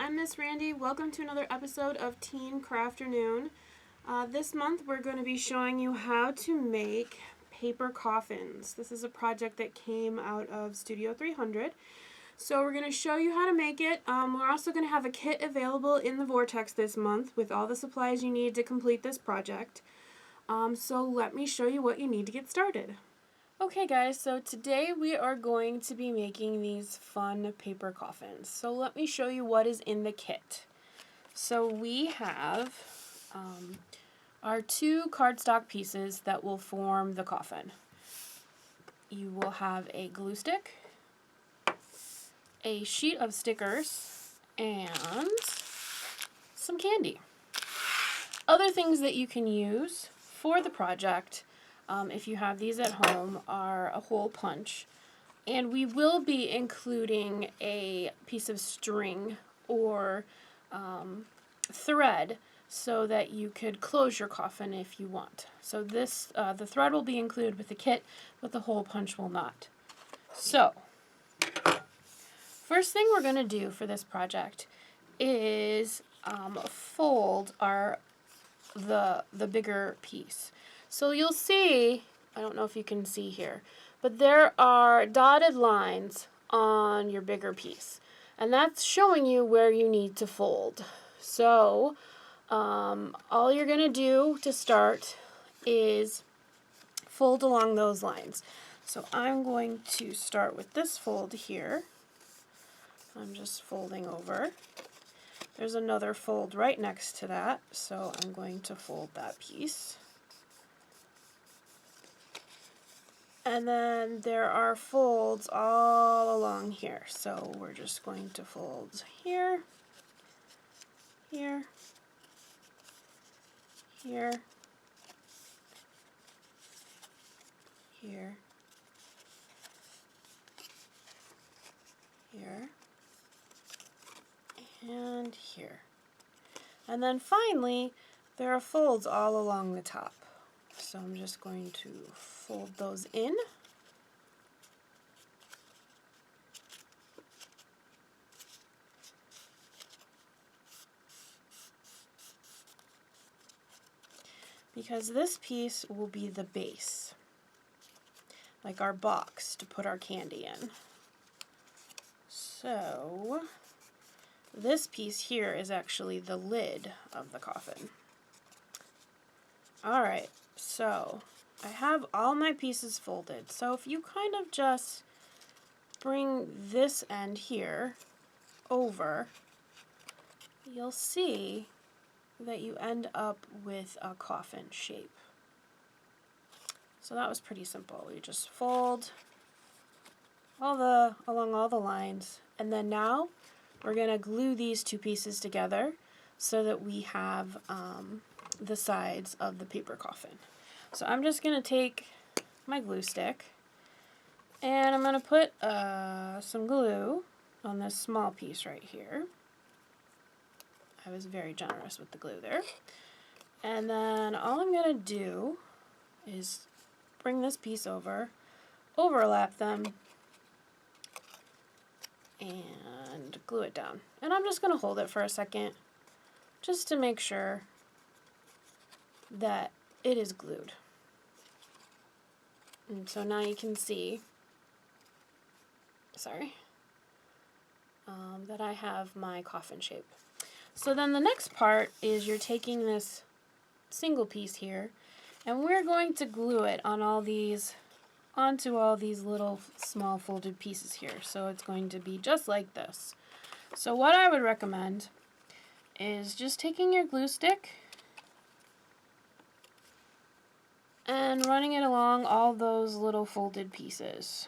I'm Miss Randy. Welcome to another episode of Teen Crafternoon. This month we're going to be showing you how to make paper coffins. This is a project that came out of Studio 300. So we're going to show you how to make it. We're also going to have a kit available in the Vortex this month with all the supplies you need to complete this project. So let me show you what you need to get started. Okay guys, so today we are going to be making these fun paper coffins. So let me show you what is in the kit. So we have our two cardstock pieces that will form the coffin. You will have a glue stick, a sheet of stickers, and some candy. Other things that you can use for the project, if you have these at home, are a hole punch, and we will be including a piece of string or thread so that you could close your coffin if you want. So this, the thread will be included with the kit, but the hole punch will not. So, first thing we're going to do for this project is fold the bigger piece. So you'll see, I don't know if you can see here, but there are dotted lines on your bigger piece, and that's showing you where you need to fold. So all you're going to do to start is fold along those lines. So I'm going to start with this fold here. I'm just folding over. There's another fold right next to that, so I'm going to fold that piece. And then there are folds all along here, so we're just going to fold here, here, here, here, here, and here. And then finally, there are folds all along the top. So I'm just going to fold those in. Because this piece will be the base, like our box to put our candy in. So this piece here is actually the lid of the coffin. Alright, so I have all my pieces folded. So if you kind of just bring this end here over, you'll see that you end up with a coffin shape. So that was pretty simple. You just fold along all the lines, and then now we're going to glue these two pieces together so that we have the sides of the paper coffin. So I'm just going to take my glue stick and I'm going to put some glue on this small piece right here. I was very generous with the glue there. And then all I'm going to do is bring this piece over, overlap them, and glue it down. And I'm just going to hold it for a second just to make sure that it is glued. And so now you can see, that I have my coffin shape. So then the next part is you're taking this single piece here, and we're going to glue it on onto all these little small folded pieces here. So it's going to be just like this. So what I would recommend is just taking your glue stick and running it along all those little folded pieces.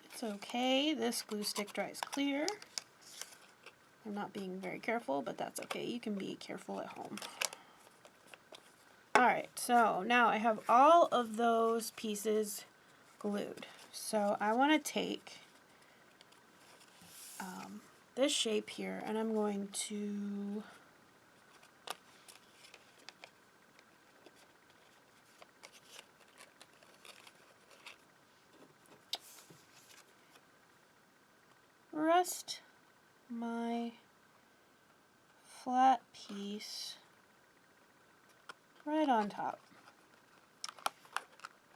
It's okay, this glue stick dries clear. I'm not being very careful, but that's okay. You can be careful at home. Alright, so now I have all of those pieces glued. So I want to take this shape here, and I'm going to rest my flat piece right on top.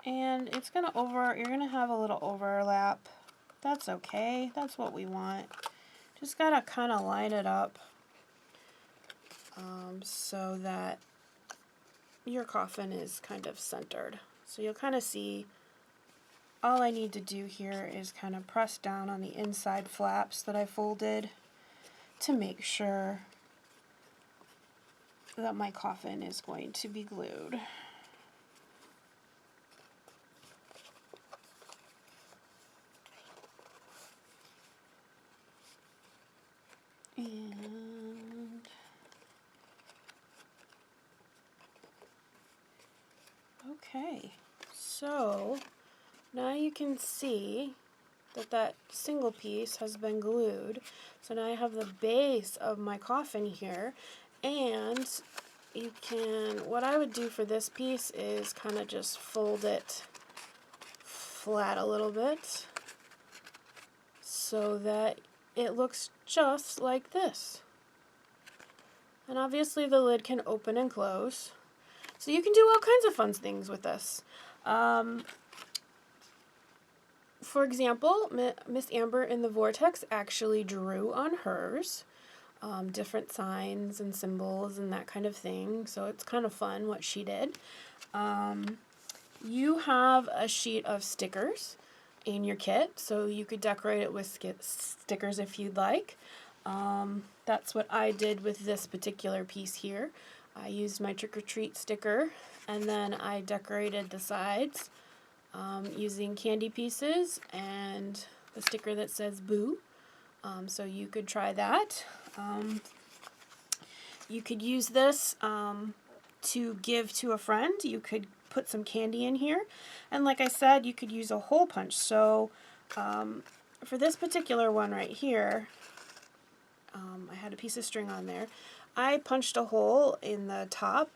And it's gonna you're gonna have a little overlap. That's okay, that's what we want. Just gotta kind of line it up so that your coffin is kind of centered. So you'll kind of see all I need to do here is kind of press down on the inside flaps that I folded to make sure that my coffin is going to be glued. And okay, so now you can see that that single piece has been glued. So now I have the base of my coffin here, and you can, what I would do for this piece is kind of just fold it flat a little bit so that it looks just like this. And obviously the lid can open and close. So you can do all kinds of fun things with this. For example, Miss Amber in the Vortex actually drew on hers different signs and symbols and that kind of thing. So it's kind of fun what she did. You have a sheet of stickers in your kit, so you could decorate it with stickers if you'd like. That's what I did with this particular piece here. I used my trick or treat sticker, and then I decorated the sides using candy pieces and the sticker that says boo. So you could try that. You could use this to give to a friend. You could put some candy in here, and like I said, you could use a hole punch. So for this particular one right here, I had a piece of string on there. I punched a hole in the top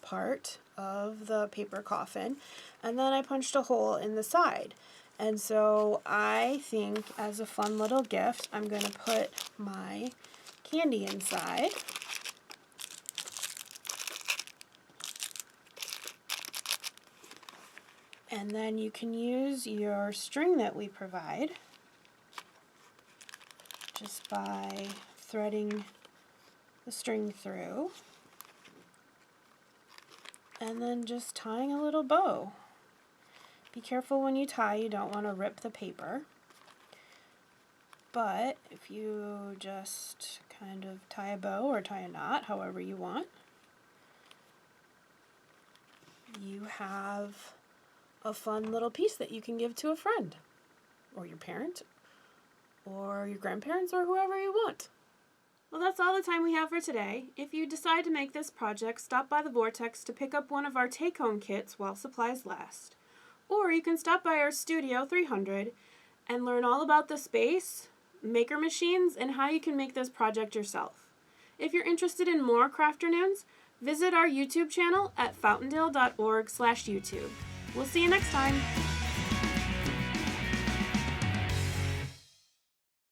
part of the paper coffin, and then I punched a hole in the side. And so I think, as a fun little gift, I'm going to put my candy inside. And then you can use your string that we provide just by threading the string through and then just tying a little bow. Be careful when you tie, you don't want to rip the paper. But if you just kind of tie a bow or tie a knot, however you want, you have a fun little piece that you can give to a friend, or your parent, or your grandparents, or whoever you want. Well, that's all the time we have for today. If you decide to make this project, stop by the Vortex to pick up one of our take-home kits while supplies last. Or you can stop by our Studio 300 and learn all about the space, maker machines, and how you can make this project yourself. If you're interested in more Crafternoons, visit our YouTube channel at fountaindale.org/YouTube. We'll see you next time.